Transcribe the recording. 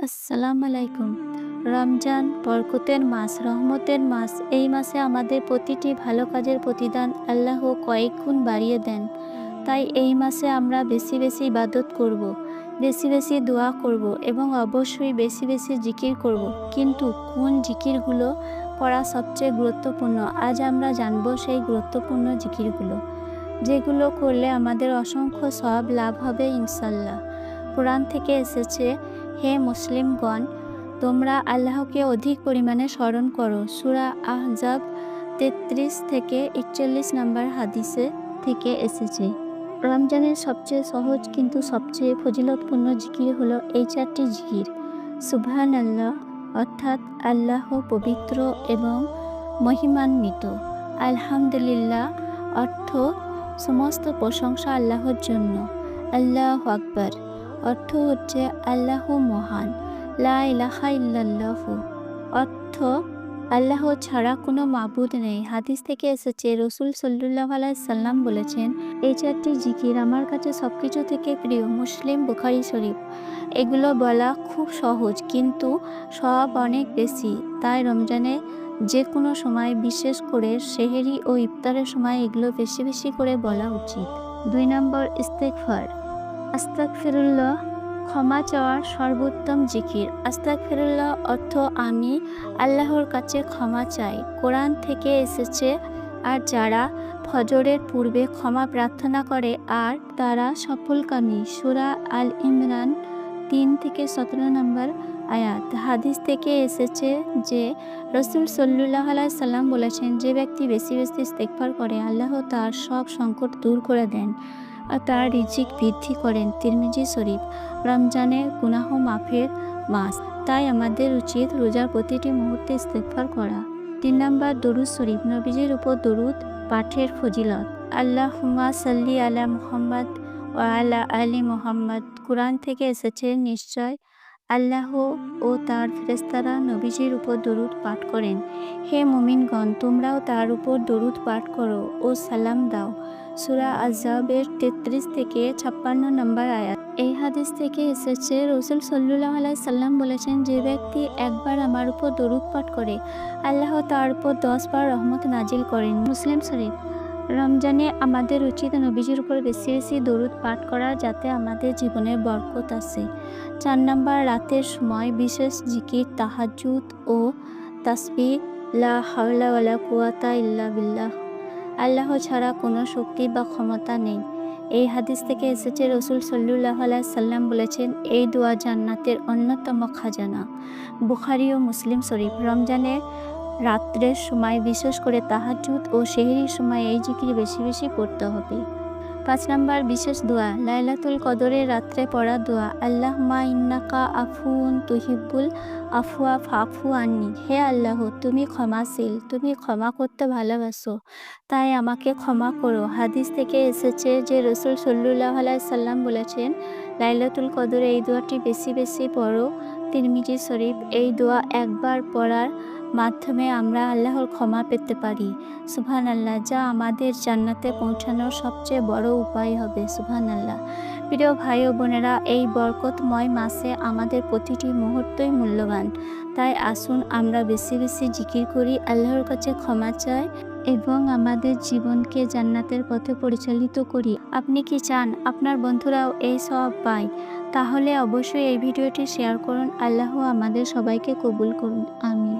আসসালামু আলাইকুম। রমজান বরকতের মাস, রহমতের মাস। এই মাসে আমাদের প্রতিটি ভালো কাজের প্রতিদান আল্লাহ কয়েক গুণ বাড়িয়ে দেন। তাই এই মাসে আমরা বেশি বেশি ইবাদত করব, বেশি বেশি দোয়া করব এবং অবশ্যই বেশি বেশি জিকির করব। কিন্তু কোন জিকিরগুলো পড়া সবচেয়ে গুরুত্বপূর্ণ, আজ আমরা জানব সেই গুরুত্বপূর্ণ জিকিরগুলো, যেগুলো করলে আমাদের অসংখ্য সওয়াব লাভ হবে ইনশাল্লাহ। কোরআন থেকে এসেছে, হে মুসলিমগণ, তোমরা আল্লাহকে অধিক পরিমাণে স্মরণ করো। সূরা আহজাব 33 থেকে 41 নম্বর হাদিসে থেকে এসেছে। রমজানের সবচেয়ে সহজ কিন্তু সবচেয়ে ফজিলতপূর্ণ জিকির হলো এই 4টি জিকির। সুবহানাল্লাহ অর্থাৎ আল্লাহ পবিত্র এবং মহিমান্বিত। আলহামদুলিল্লাহ অর্থ সমস্ত প্রশংসা আল্লাহর জন্য। আল্লাহু আকবার অর্থ হচ্ছে আল্লাহ মহান। লা ইলাহা ইল্লাল্লাহু অর্থ আল্লাহ ছাড়া কোনো মাবুদ নেই। হাদিস থেকে এসেছে, রসুল সাল্লাল্লাহু আলাইহি সাল্লাম বলেছেন, এই 4টি জিকির আমার কাছে সবকিছু থেকে প্রিয়। মুসলিম, বুখারী শরীফ। এগুলো বলা খুব সহজ কিন্তু সওয়াব অনেক বেশি। তাই রমজানে যে কোনো সময়, বিশেষ করে সেহরি ও ইফতারের সময় এগুলো বেশি বেশি করে বলা উচিত। 2 নম্বর ইস্তেগফার। আস্তাগফিরুল্লাহ ক্ষমা চাওয়ার সর্বোত্তম জিকির। আস্তাগফিরুল্লাহ অর্থ আমি আল্লাহর কাছে ক্ষমা চাই। কোরআন থেকে এসেছে, আর যারা ফজরের পূর্বে ক্ষমা প্রার্থনা করে আর তারা সফলকামী। সূরা আল ইমরান 3 থেকে 17 নম্বর আয়াত। হাদিস থেকে এসেছে যে রসুল সাল্লাল্লাহু আলাইহি সাল্লাম বলেছেন, যে ব্যক্তি বেশি বেশি ইস্তেগফার করে আল্লাহ তার সব সংকট দূর করে দেন আর তার রিজিক বৃদ্ধি করেন। তিরমিজি শরীফ। রমজানে গুনাহ মাফের মাস, তাই আমাদের উচিত রোজার প্রতিটি মুহূর্তে ইস্তেগফার করা। 3 নম্বর দরুদ শরীফ। নবীজির উপর দরুদ পাঠের ফজিলত। আল্লাহুম্মা সাল্লি আলা মুহাম্মদ ওয়া আলা আলি মুহাম্মদ। কোরআন থেকে এসেছে, নিশ্চয় আল্লাহ ও তার ফেরেশতারা নবীজির উপর দরুদ পাঠ করেন। হে মুমিনগণ, তোমরাও তার উপর দরুদ পাঠ করো ও সালাম দাও। সূরা আহজাবের 33 থেকে 56 নম্বর আয়াত। এই হাদিস থেকে এসেছে, রসুল সাল্লাল্লাহু আলাইহি সাল্লাম বলেছেন, যে ব্যক্তি একবার আমার উপর দরুদ পাঠ করে আল্লাহ তার উপর 10 বার রহমত নাজিল করেন। মুসলিম শরীফ। রমজানে আমাদের উচিত নবীজির উপর বেশি বেশি দরুদ পাঠ করা, যাতে আমাদের জীবনে বরকত আসে। 4 নম্বর রাতের সময় বিশেষ জিকির, তাহাজ্জুদ ও তাসবিহ। লা হাওলা ওয়ালা কুওয়াতা ইল্লা বিল্লাহ। আল্লাহ ছাড়া কোনো শক্তি বা ক্ষমতা নেই। এই হাদিস থেকে এসেছে, রসুল সাল্লাল্লাহু আলাইহি সাল্লাম বলেছেন, এই দোয়া জান্নাতের অন্যতম খাজানা। বুখারী ও মুসলিম শরীফ। রমজানে রাত্রের সময় বিশেষ করে তাহাজ্জুদ ও সেহরির সময় এই জিকির বেশি বেশি পড়তে হবে। 5 নম্বর বিশেষ দোয়া, লাইলাতুল কদরের রাত্রে পড়া দোয়া। আল্লাহুম্মা ইন্নাকা আফুউন তুহিব্বুল আফওয়া ফাফু আন্নি। হে আল্লাহ, তুমি ক্ষমাশীল, তুমি ক্ষমা করতে ভালোবাসো, তাই আমাকে ক্ষমা করো। হাদিস থেকে এসেছে যে রসুল সাল্লাল্লাহু আলাইহি সাল্লাম বলেছেন, লাইলাতুল কদরে এই দোয়াটি বেশি বেশি পড়ো। তিরমিজি শরীফ। এই দোয়া একবার পড়ার মাধ্যমে আমরা আল্লাহর ক্ষমা পেতে পারি। সুবহানাল্লাহ, যা আমাদের জান্নাতে পৌঁছানোর সবচেয়ে বড় উপায় হবে। সুবহানাল্লাহ। প্রিয় ভাই ও বোনেরা, এই বরকতময় মাসে আমাদের প্রতিটি মুহূর্তই মূল্যবান। তাই আসুন আমরা বেশি বেশি জিকির করি, আল্লাহর কাছে ক্ষমা চাই এবং আমাদের জীবনকে জান্নাতের পথে পরিচালিত করি। আপনি কি চান আপনার বন্ধুরাও এই সওয়াব পায়? তাহলে অবশ্যই এই ভিডিওটি শেয়ার করুন। আল্লাহ আমাদের সবাইকে কবুল করুন। আমিন।